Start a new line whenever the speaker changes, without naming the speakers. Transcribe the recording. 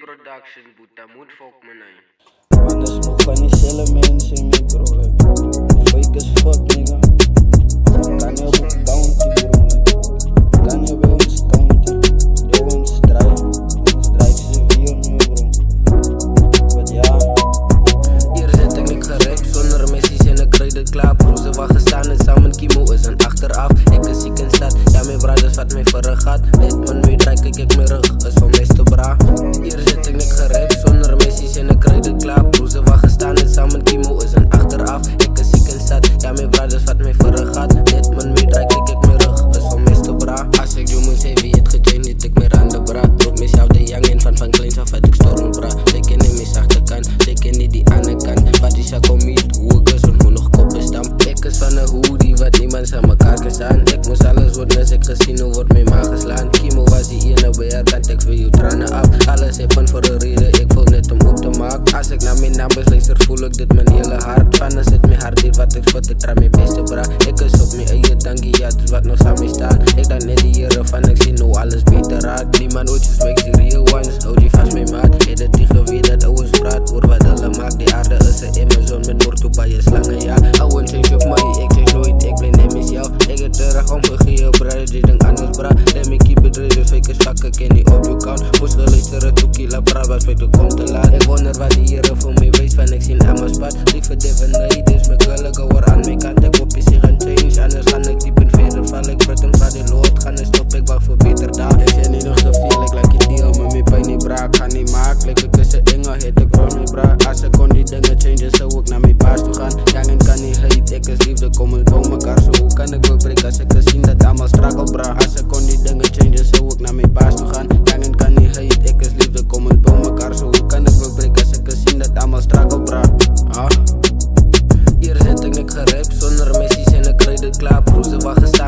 Production, puta, moet fok me nee.
Man, dat is nog van diezelfde mensen in me, bro. Like, fake as fuck, nigga. Kan je op een county, bro. Like, kan je bij ons county. Door ons draaien ze weer nu, bro. Wat ja.
Hier zit ik niet gerept, zonder missies en ik kreeg het klaar. Bro, ze wachten staan en samen kimo is een achteraf. Ik is ziek in stad, ja mijn brothers wat mij verre gaat. Dit man nu draai ik mijn rug, is van meeste bra. Hier zit ik niet gerept, zonder missies en ik kreeg het klaar. Bro, ze wachten staan en samen kimo is een achteraf. Ik is ziek in stad, ja mijn brothers wat mij verre gaat. Dit man nu draai ik mijn rug, is van meeste bra. Als ik doe moet zeggen wie het gechanged niet, ik meer aan de bra. Roep mezelf de young en van kleins af uit ik storm bra. Zeker niet mijn zachte kant, zeker niet die andere kant. Wat is ook niet, hoe ik is en hoe nog koppen stamp. Ik is van een hoodie wat niemand aan elkaar kan staan. Ik moest alles worden als ik gezien hoe wordt mijn maag geslaan. Kimo was die ene weerkant, ik wil je tranen af. Alles hebben voor een reden, ik voel net om op te maken. Als ik naar mijn numbers luister voel ik dit mijn hele hart. Van als het mijn hart hier wat ik spot, ik draai mijn beste bra. Ik is op mijn eigen dankie, ja dus wat nog samen staan. Ik dan net die heren van ik zie nu alles beter raakt. Niemand ootjes makes die real ones, houd die vast mijn maat. Het het tegen wie dat ouwens praat, hoor wat hulle maakt. Die aarde is een Amazon met Noord bij je slangen, ja. Ouwen change op mij, ik change nooit, ik blijf net mis jou. Ik heb terug omgegeven, bra, die ding anders bra. Let me keep it real, dus fake is vakken, ken niet op je count. Moest geluisteren, toekie la bra, wat fake komt te laat. Ik wonder wat die heren voor mij wees, van ik zie aan mijn spot. Lieve divinity, dus mijn gelukkig hoor aan mijn kant. Ik hoop je zich gaan change, anders ga ik diep in verder val. Ik pret hem van die lood, ga en stop, ik wacht voor beter daar. Ik zie niet nog te veel, ik like je deal, maar mijn pijn niet bra. Ik ga niet maken, ik is een engel, heet ik voor mijn bra. Als ik kon die dingen changen, zou ik naar mijn baas toe gaan. Jangen kan niet hate, ik is liefde, kom ik bij mekaar. Zo hoe kan ik bebreken als ik gezien dat allemaal struggle bra. Als ik kon die dingen changen, zou ik naar mijn baas toe gaan. Jangen kan niet hate, ik is liefde, kom ik bij mekaar. Zo hoe kan ik bebreken als ik gezien dat allemaal struggle bra. Hier zit ik niet gerept, zonder missies en ik kreeg het klaar. Bro, ze wachten staan